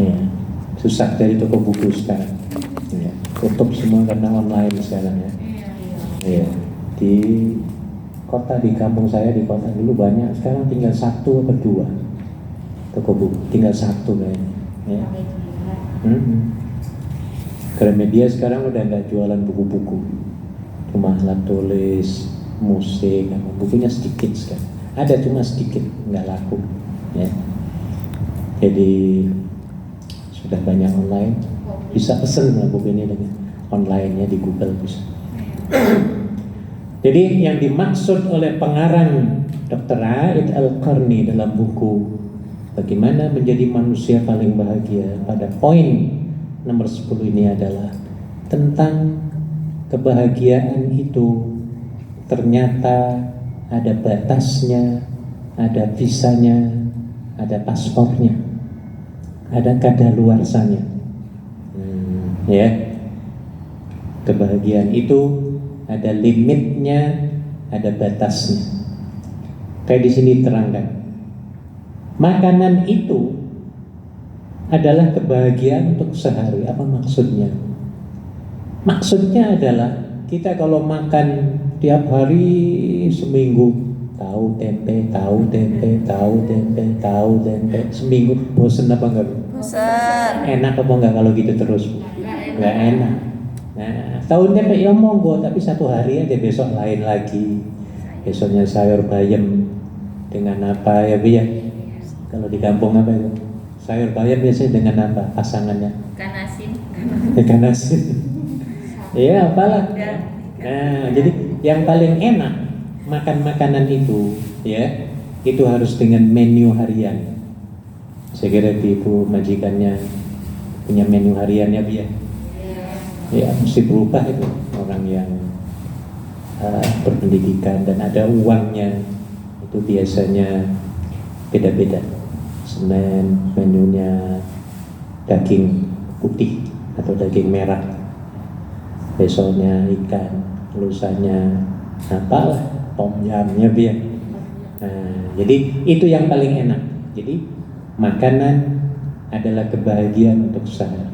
Ya, susah dari toko buku sekarang. Ya, tutup semua karena online sekarang ya. Ya, di kota, di kampung saya, di kota dulu banyak, sekarang tinggal 1 atau 2 toko buku, tinggal 1 kayaknya. Ya. Gramedia sekarang udah nggak jualan buku-buku, cuma alat tulis, musik, bukunya sedikit sekarang. Ada cuma sedikit, nggak laku. Ya. Jadi sudah banyak online, bisa pesen lah buku ini dengan online-nya di Google bisa. Jadi yang dimaksud oleh pengarang Dr. A'id Al-Qarni dalam buku Bagaimana Menjadi Manusia Paling Bahagia pada poin nomor 10 ini adalah tentang kebahagiaan itu ternyata ada batasnya, ada visanya, ada paspornya, ada kadaluarsanya. Ya, kebahagiaan itu ada limitnya, ada batasnya. Kayak di sini terangkan. Makanan itu adalah kebahagiaan untuk sehari. Apa maksudnya? Maksudnya adalah kita kalau makan tiap hari seminggu tahu tempe, seminggu bosen apa enggak? Bosen. Enak apa enggak kalau gitu terus? Enggak enak. Nah, tahu tempe ya monggo, tapi 1 hari aja, besok lain lagi. Besoknya sayur bayam dengan apa ya Bu ya? Kalau di kampung apa itu? Sayur bayam biasanya dengan apa pasangannya? Ikan asin. Ikan asin. Iya, apalah. Nah, jadi yang paling enak makan makanan itu, ya, itu harus dengan menu harian. Saya kira ibu majikannya punya menu hariannya biar. Ya, mesti berubah itu orang yang berpendidikan dan ada uangnya itu biasanya beda-beda. Senin menunya daging putih atau daging merah, besoknya ikan, lusanya apalah tom yamnya biar. Nah, jadi itu yang paling enak. Jadi makanan adalah kebahagiaan untuk sehari.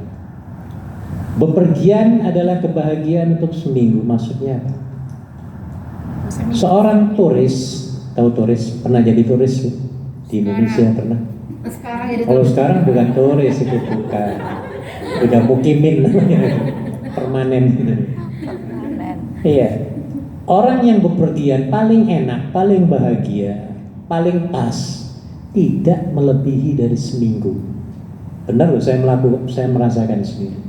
Bepergian adalah kebahagiaan untuk seminggu. Maksudnya apa? Seorang turis, tahu turis, pernah jadi turis di Indonesia pernah? Kalau sekarang bukan turis itu, bukan, udah mukimin permanen. Iya, orang yang bepergian paling enak, paling bahagia, paling pas, tidak melebihi dari seminggu. Benar loh, saya merasakan sendiri.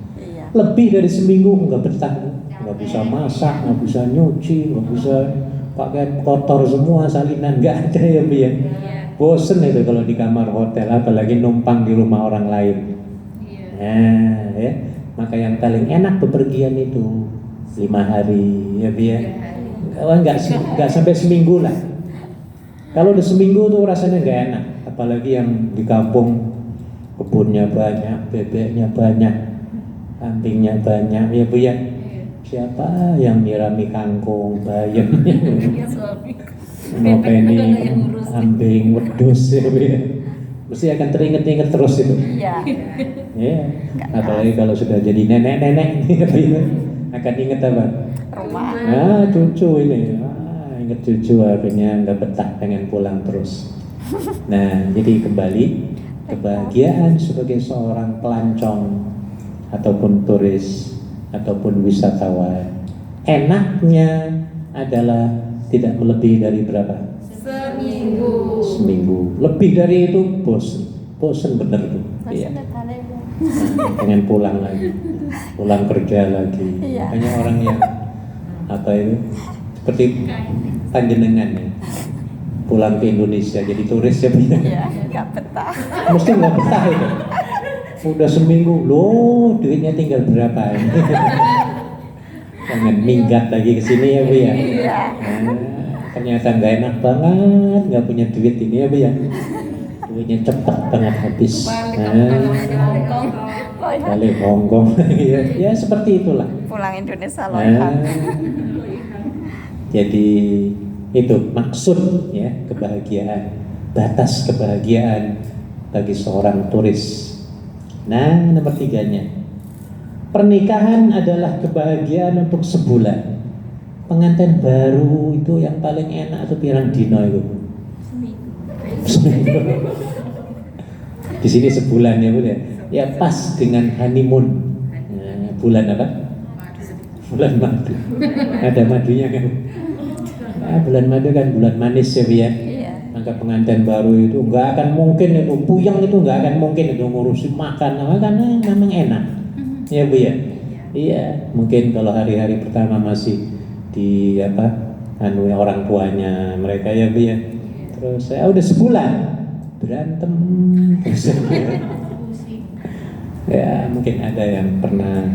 Lebih dari seminggu nggak betah, nggak bisa masak, nggak bisa nyuci, nggak bisa pakai kotor semua, salinan nggak ada ya Bu ya. Bosen itu kalau di kamar hotel, apalagi numpang di rumah orang lain. Nah, ya, maka yang paling enak bepergian itu 5 hari ya Bu ya. Nggak sampai seminggu lah. Kalau udah seminggu tuh rasanya nggak enak, apalagi yang di kampung, kebunnya banyak, bebeknya banyak, kambingnya banyak ya Bu ya. Siapa yang nyirami kangkung, bayam, ngopeni kambing, wedhus ya Bu ya. Mesti akan teringat-ingat terus itu. Iya. Ya. Apalagi kalau sudah jadi nenek-nenek akan ingat apa? Rumah. Ah, cucu ini. Ingat cucu, akhirnya nggak betah, pengen pulang terus. Nah, jadi kembali kebahagiaan sebagai seorang pelancong ataupun turis ataupun wisatawan, enaknya adalah tidak melebihi dari berapa? Seminggu. Lebih dari itu bosen bener tuh. Iya. Pengen pulang lagi, pulang kerja lagi. Makanya orang yang apa itu seperti panjenengan ya, pulang ke Indonesia jadi turis ya. Iya, nggak betah. Mesti nggak betah itu. Udah seminggu, loh duitnya tinggal berapa ini? Jangan minggat lagi ke sini ya Bu ya. Nah, ternyata nggak enak banget, nggak punya duit ini ya Bu ya. Duitnya cepat banget habis. Balik Hongkong. Ya seperti itulah. Pulang Indonesia loh. Jadi itu maksud ya kebahagiaan, batas kebahagiaan bagi seorang turis. Nah, nomor 3-nya, pernikahan adalah kebahagiaan untuk sebulan. Pengantin baru itu yang paling enak atau pirang dino itu? Seminggu. Di sini sebulan ya Bu ya. Ya pas dengan honeymoon. Nah, bulan apa? Bulan madu. Ada madunya kan? Nah, bulan madu kan bulan manis ya Bu ya. Iya. Maka pengantin baru itu nggak akan mungkin itu puyeng, itu nggak akan mungkin itu ngurusin makan karena memang enak. Ya Bu ya. Iya, mungkin kalau hari-hari pertama masih di orang tuanya mereka ya Bu ya. Terus saya udah sebulan berantem terus. Ya mungkin ada yang pernah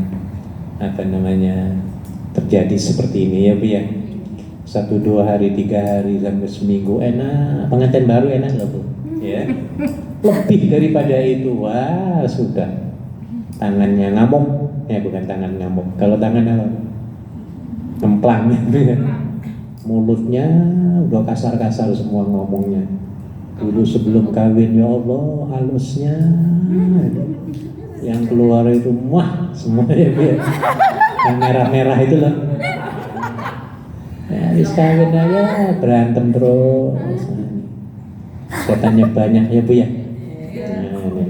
terjadi seperti ini ya Bu ya. 1, 2 hari, 3 hari sampai seminggu enak, pengantin baru enak loh Bu ya. Lebih daripada itu wah sudah tangannya ngamuk ya, bukan tangan ngamuk, kalau tangan apa? Ngemplang ya. Mulutnya udah kasar-kasar semua ngomongnya. Dulu sebelum kawin ya Allah halusnya, yang keluar itu muah semua ya, yang merah-merah itu loh. Ya, habis kawin aja berantem terus. Setannya banyak ya Bu ya. Nah,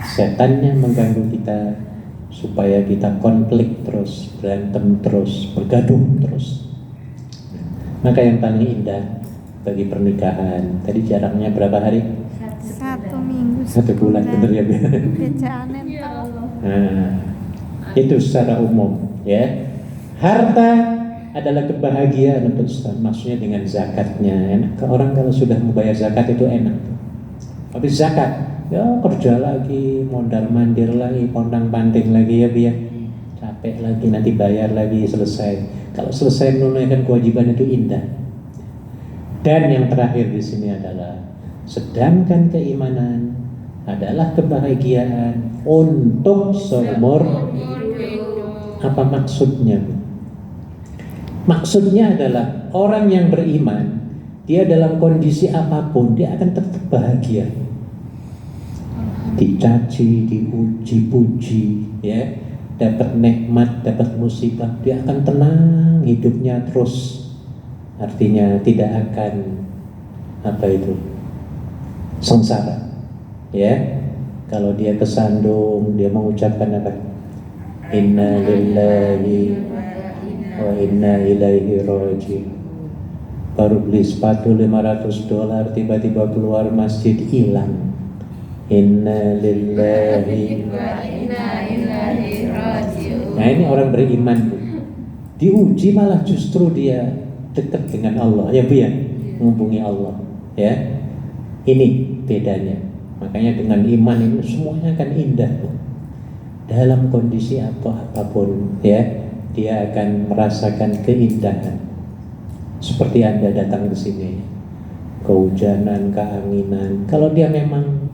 setannya mengganggu kita supaya kita konflik terus, berantem terus, bergaduh terus. Maka yang paling indah bagi pernikahan tadi jaraknya berapa hari? 1 minggu. 1 bulan, bener ya Bu? Nah, itu secara umum ya. Harta adalah kebahagiaan untuk Islam, maksudnya dengan zakatnya. Enak orang kalau sudah membayar zakat itu enak. Habis zakat, ya kerja lagi, mondar mandir lagi, pondang panting lagi ya biar capek lagi, nanti bayar lagi, selesai. Kalau selesai menunaikan kewajiban itu indah. Dan yang terakhir di sini adalah sedangkan keimanan adalah kebahagiaan untuk seumur. Apa maksudnya? Maksudnya adalah orang yang beriman, dia dalam kondisi apapun dia akan tetap bahagia. Dicaci, dipuji, ya, dapat nikmat, dapat musibah, dia akan tenang hidupnya terus. Artinya tidak akan sengsara. Ya, kalau dia kesandung, dia mengucapkan apa? Inna lillahi wa inna ilaihi raji'un. Baru beli sepatu $500, tiba-tiba keluar masjid hilang. Inna lillahi wa inna ilaihi raji'un. Nah ini orang beriman Bu. Diuji malah justru dia dekat dengan Allah ya Bu ya, menghubungi Allah ya. Ini bedanya. Makanya dengan iman itu semuanya akan indah Bu. Dalam kondisi apapun ya, dia akan merasakan keindahan. Seperti Anda datang ke sini, kehujanan, keanginan. Kalau dia memang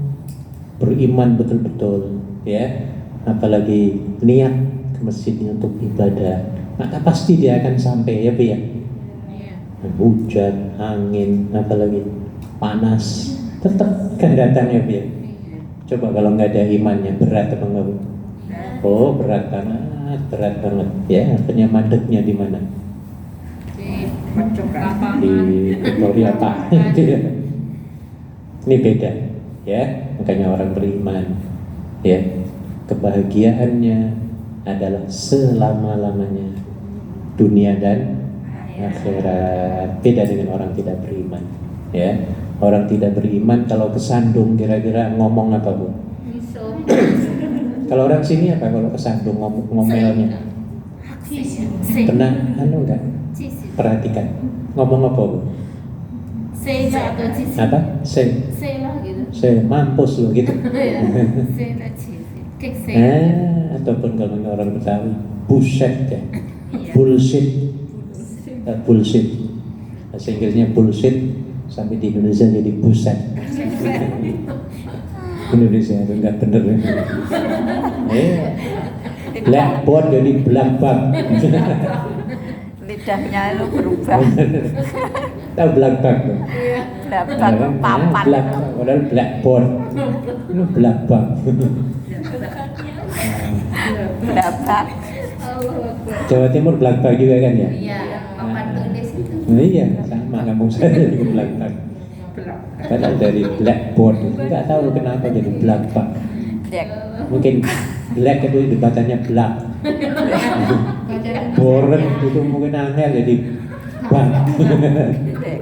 beriman betul-betul, ya, apalagi niat ke masjidnya untuk ibadah, maka pasti dia akan sampai ya, Bu ya. Hujan, angin, apalagi panas, tetap akan datang ya, Bu ya. Coba kalau nggak ada imannya, berat apa enggak Bu? Oh berat banget ya. Artinya madetnya di mana? Di Victoria Park. Ini beda ya. Makanya orang beriman ya, kebahagiaannya adalah selama-lamanya, dunia dan akhirat. Beda dengan orang tidak beriman ya. Orang tidak beriman kalau kesandung kira-kira ngomong apa Bu? Kalau orang sini apa kalau kesandung ngomelnya? Pernah enggak? Perhatikan ngomong apa Bu? Apa? Saya mampus lo gitu. Ataupun kalau orang Betawi bullshit ya. Bullshit. Bullshit. Bahasa Inggrisnya bullshit, sampai di Indonesia jadi buset. Indonesia itu enggak bener ya. Blackboard jadi blackboard. Lidahnya itu berubah. Tahu blackboard? Blackboard papan. Padahal blackboard. Ini blackboard. Berapa? Jawa Timur Blakbak juga kan ya? Iya, papan tulis itu. Iya, sama kampung saya juga Blakbak. Padahal dari blackboard, nggak tahu kenapa jadi Blakbak. Dek. Mungkin black itu dibacanya black. Boren itu mungkin angel jadi bak. Dek.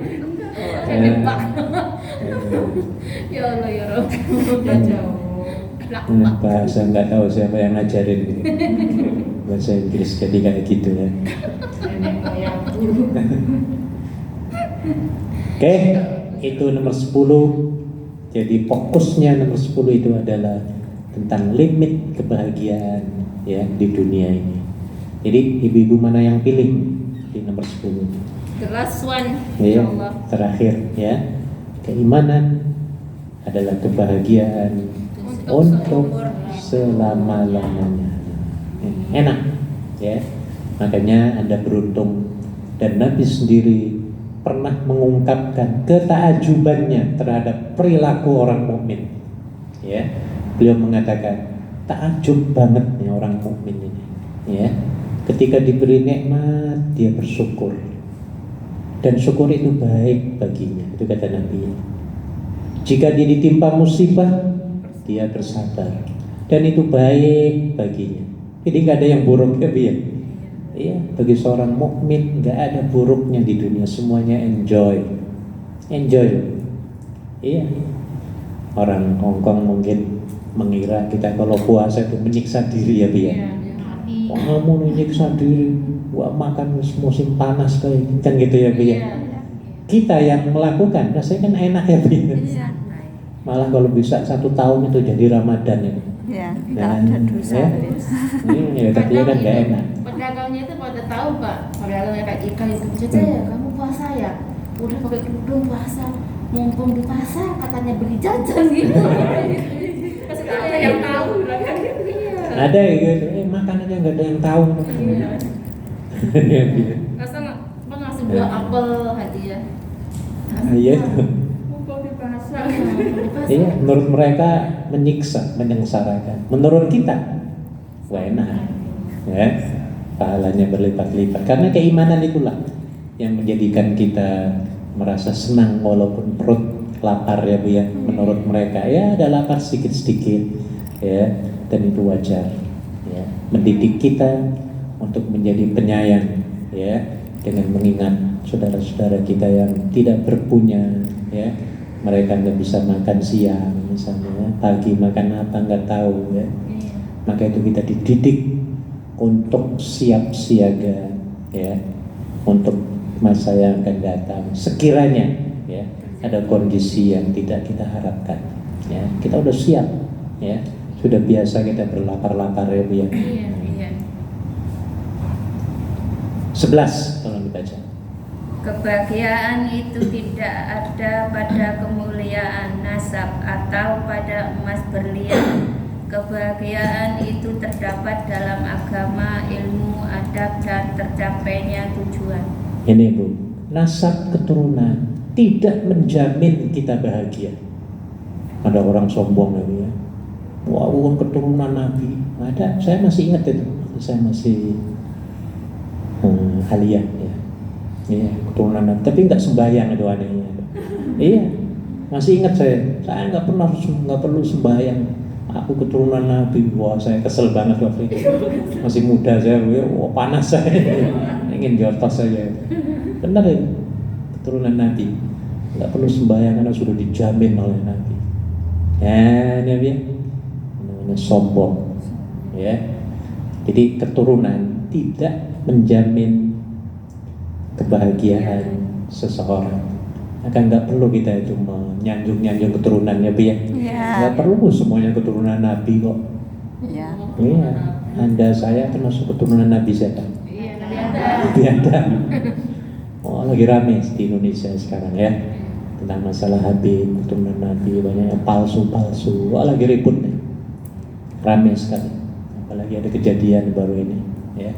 Jadi pak. Ya Allah ya Rob. Udah jauh. Bahasa nggak tahu siapa yang ngajarin gitu. Bahasa Inggris jadi kayak gitu ya. Oke, itu nomor 10. Jadi fokusnya nomor 10 itu adalah tentang limit kebahagiaan ya di dunia ini. Jadi ibu-ibu mana yang pilih di nomor 10? The last one, Ya, insyaallah. terakhir ya. Keimanan adalah kebahagiaan untuk selama-lamanya. Enak ya. Makanya Anda beruntung, dan Nabi sendiri pernah mengungkapkan ketakjubannya terhadap perilaku orang mukmin. Ya. Beliau mengatakan, takjub banget nih orang mukmin ini. Ya. Ketika diberi nikmat dia bersyukur. Dan syukur itu baik baginya, itu kata Nabi. Jika dia ditimpa musibah, dia bersabar, dan itu baik baginya. Jadi nggak ada yang buruk ya, Bi. Iya, bagi seorang mukmin nggak ada buruknya di dunia, semuanya enjoy. Iya. Orang Hongkong mungkin mengira kita kalau puasa itu menyiksa diri ya, Bi. Oh, kamu menyiksa diri, gua makan musim panas kayak kan gitu ya, Bi. Kita yang melakukan rasanya kan enak ya, Bi. Malah kalau bisa 1 tahun itu jadi Ramadan ya. Ya, Dan, nggak ada dosa. ya. Iya, tapi kan nggak enak. Pedagangnya itu pada tahu Pak, pedagangnya kayak ikan itu. Caca ya, kamu puasa ya? Udah pakai kerudung puasa, mumpung di pasar katanya beli jajan gitu. Pasti ada yang tahu kan? Iya. Ada ya gitu, makanannya nggak ada yang tahu. Iya. Masa apa ngasih buah apel hadiah? Iya. Mumpung di pasar. Iya, menurut mereka menyiksa, menyengsarakan. Menurut kita, wah enak, ya, pahalanya berlipat-lipat. Karena keimanan itulah yang menjadikan kita merasa senang walaupun perut lapar ya, Bu ya. Menurut mereka ya ada lapar sedikit-sedikit, ya, dan itu wajar. Ya, mendidik kita untuk menjadi penyayang, ya, dengan mengingat saudara-saudara kita yang tidak berpunya, ya. Mereka nggak bisa makan siang misalnya, pagi makan apa nggak tahu ya. Maka itu kita dididik untuk siap siaga ya, untuk masa yang akan datang. Sekiranya ya ada kondisi yang tidak kita harapkan ya, kita udah siap ya, sudah biasa kita berlapar-lapar ya, Bu ya. 11 tolong dibaca. Kebahagiaan itu tidak ada pada kemuliaan nasab atau pada emas berlian. Kebahagiaan itu terdapat dalam agama, ilmu, adab, dan tercapainya tujuan. Ini Bu, nasab keturunan tidak menjamin kita bahagia. Ada orang sombong lagi ya, wah bukan keturunan Nabi. Ada, saya masih ingat itu, saya masih aliyah ya. Iya, keturunan Nabi, tapi nggak sembahyang itu anehnya. Iya, masih ingat saya nggak perlu sembahyang. Aku keturunan Nabi, wah saya kesel banget waktu itu. Masih muda saya, wah panas saya, ingin jotos saja. Benar ya, keturunan Nabi, nggak perlu sembahyang karena sudah dijamin oleh Nabi. Ya, ini ya, namanya sombong. Ya, jadi keturunan tidak menjamin kebahagiaan seseorang. Maka nggak perlu kita itu menyanjung keturunannya, Bi ya. Nggak perlu semuanya keturunan Nabi kok. Iya. Iya. Anda saya termasuk keturunan Nabi siapa? Nabi Adam. Oh lagi rame di Indonesia sekarang ya, tentang masalah Habib, keturunan Nabi, banyak yang palsu. Wah lagi ribut nih. Rame sekali. Apalagi ada kejadian baru ini ya.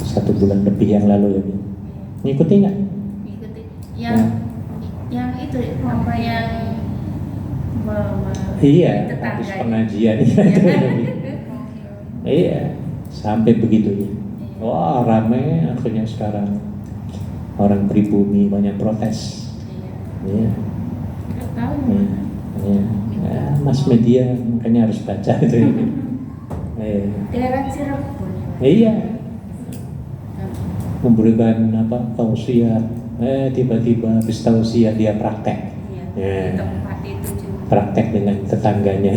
1 bulan lebih yang lalu ya, Bi. Ngikuti nggak? Ikuti yang itu apa yang Iya, tetangga habis ya. pengajian. Iya. Iya, sampai begitunya. Wah, rame akhirnya sekarang orang pribumi banyak protes. Iya. Nggak tahu. Iya. Ya, mass media makanya harus baca itu. Iya. Daerah Cirebon. Iya. Memberikan apa tausiah, tiba-tiba habis tausiah dia praktek. Iya. Ya. Tempat itu juga. Praktek dengan tetangganya.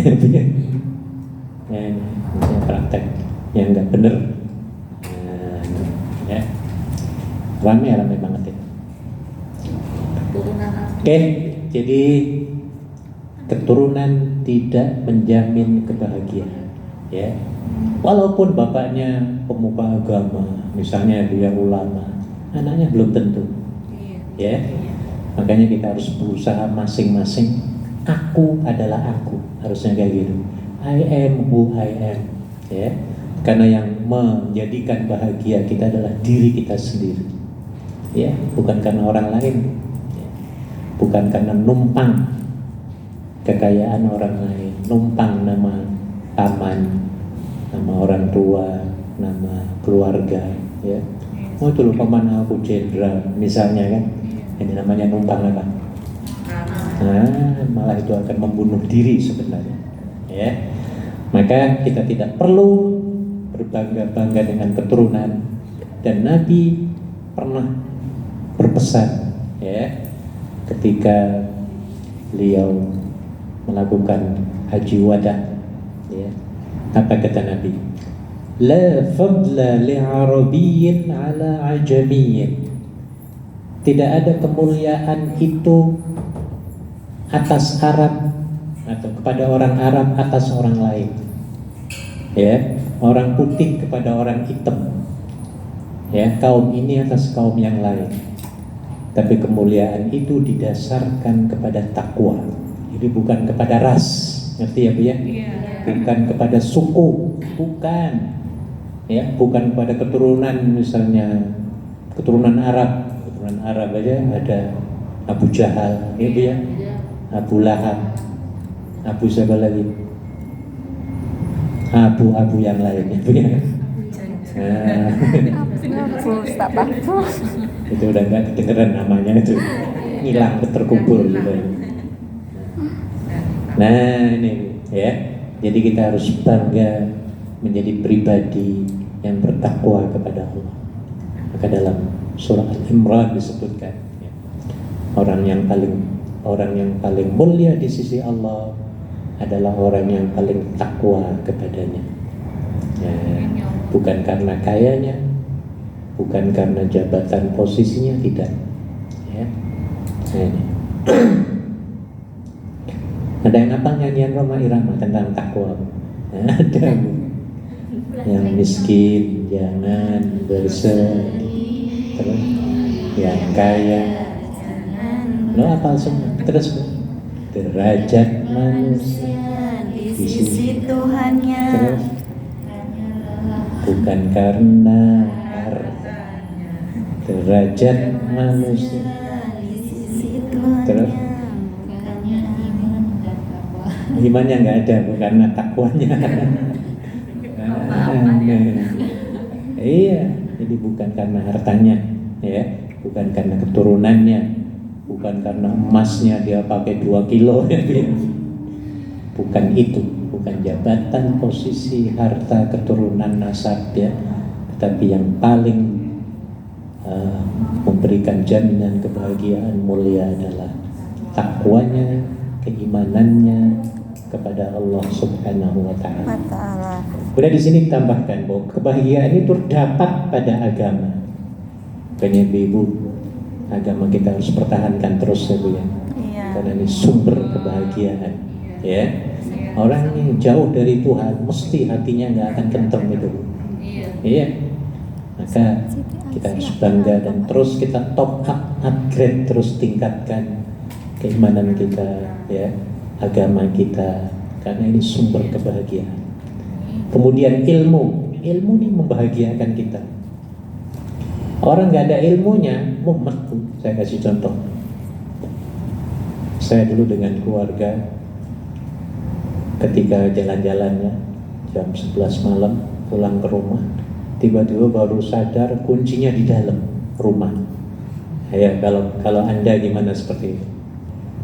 Ya, misalnya praktek yang nggak bener. Ya, rame banget ya. Turunan apa? Oke, jadi keturunan tidak menjamin kebahagiaan, ya. Walaupun bapaknya pemuka agama, misalnya dia ulama, anaknya belum tentu, ya. Makanya kita harus berusaha masing-masing. Aku adalah aku, harusnya kayak gitu. I am who I am, ya. Karena yang menjadikan bahagia kita adalah diri kita sendiri, ya, bukan karena orang lain, ya. Bukan karena numpang kekayaan orang lain, numpang nama paman, nama orang tua, nama keluarga, ya. Oh itu loh paman aku jenderal, misalnya kan, ini namanya numpang apa? Nah, malah itu akan membunuh diri sebenarnya, ya. Maka kita tidak perlu berbangga-bangga dengan keturunan, dan Nabi pernah berpesan, ya, ketika beliau melakukan haji wada, ya, apa kata Nabi? La fadla li'arabiyyin ala ajamiyyin. Tidak ada kemuliaan itu atas Arab atau kepada orang Arab atas orang lain, ya, orang putih kepada orang hitam, ya, kaum ini atas kaum yang lain. Tapi kemuliaan itu didasarkan kepada takwa. Jadi bukan kepada ras, ngerti ya Bu ya? Bukan kepada suku, bukan, ya, bukan kepada keturunan, misalnya keturunan Arab aja ada Abu Jahal, ya Bu ya, Abu Lahab, Abu siapa lagi? Abu yang lain, ya Bu ya. Nah, itu udah nggak kedengeran namanya, itu hilang terkubur gitu. Nah ini ya, jadi kita harus bangga menjadi pribadi yang bertakwa kepada Allah. Maka dalam surah Al-Imran disebutkan, ya, orang yang paling mulia di sisi Allah adalah orang yang paling takwa kepadanya, ya, bukan karena kayanya, bukan karena jabatan posisinya, tidak, ya. Nah, ini. Ada yang apa nyanyian Roma Irama tentang takwa? Ada. Yang miskin jangan bersedih, terus yang kaya lo apal semua. Terus derajat manusia di sisi Tuhannya, terus bukan karena harta, derajat manusia di sisi Tuhannya, terus imannya nggak ada, bukan karena takwanya. Iya, jadi bukan karena hartanya, ya, bukan karena keturunannya, bukan karena emasnya dia pakai 2 kilo, ya. Bukan itu, bukan jabatan, posisi, harta, keturunan, nasab, ya, tetapi yang paling memberikan jaminan kebahagiaan mulia adalah takwanya, keimanannya kepada Allah Subhanahu wa Ta'ala. Udah di sini ditambahkan bahwa kebahagiaan itu terdapat pada agama. Banyak ibu, agama kita harus pertahankan terus, ya Bu ya. Karena ini sumber kebahagiaan, ya. Orang yang jauh dari Tuhan mesti hatinya nggak akan kentem itu, Bu. Iya. Maka kita harus bangga dan terus kita top up, upgrade, terus tingkatkan keimanan kita, ya, agama kita, karena ini sumber kebahagiaan. Kemudian ilmu ini membahagiakan kita. Orang nggak ada ilmunya mumet. Saya kasih contoh. Saya dulu dengan keluarga ketika jalan-jalannya jam 11 malam pulang ke rumah, tiba-tiba baru sadar kuncinya di dalam rumah. Ya, kalau Anda gimana seperti itu?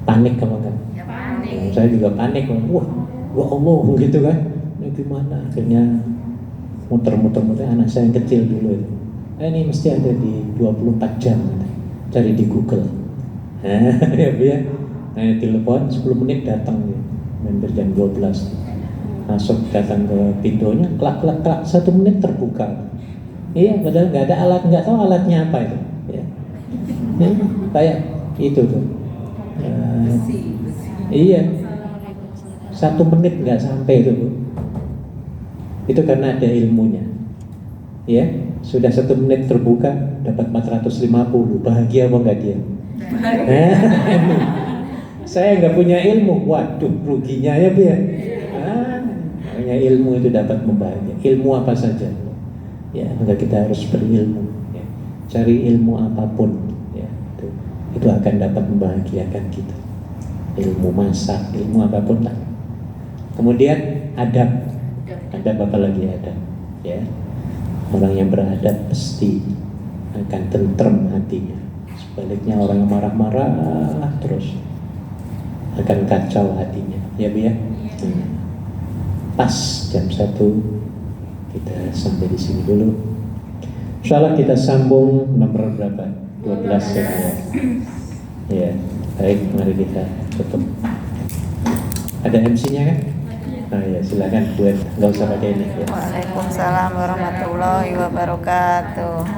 Panik kalau kan? Ya panik. Saya juga panik, wah, ya Allah gitu kan? Ini gimana? Akhirnya muter-muter anak saya yang kecil dulu itu. Ini mesti ada di 24 jam, cari di Google. Ya biar, telepon 10 menit datang, hampir jam 12. Masuk datang ke pintunya, klak 1 menit terbuka. Iya, padahal nggak ada alat, nggak tahu alatnya apa itu. Ya. Kayak itu tuh. Iya, 1 menit nggak sampai itu, Bu. Itu karena ada ilmunya. Ya, sudah 1 menit terbuka, dapat 450. Bahagia apa enggak dia? Saya nggak punya ilmu, waduh ruginya ya Bu ya. Punya ilmu itu dapat membahagia. Ilmu apa saja, ya maka kita harus berilmu. Ya. Cari ilmu apapun, ya itu akan dapat membahagiakan kita. Ilmu masak, ilmu apapun lah. Kemudian adab apa lagi adab? Ya, orang yang beradab pasti akan tentrem hatinya. Sebaliknya orang yang marah-marah terus akan kacau hatinya, ya Bu ya. Pas jam 1 kita sampai di sini dulu. Insyaallah kita sambung nomor berapa? 12 ya. Ya, baik, mari kita tutup. Ada MC-nya kan? Nah ya, silakan buat, nggak usah pakai ini ya. Waalaikumsalam warahmatullahi wabarakatuh.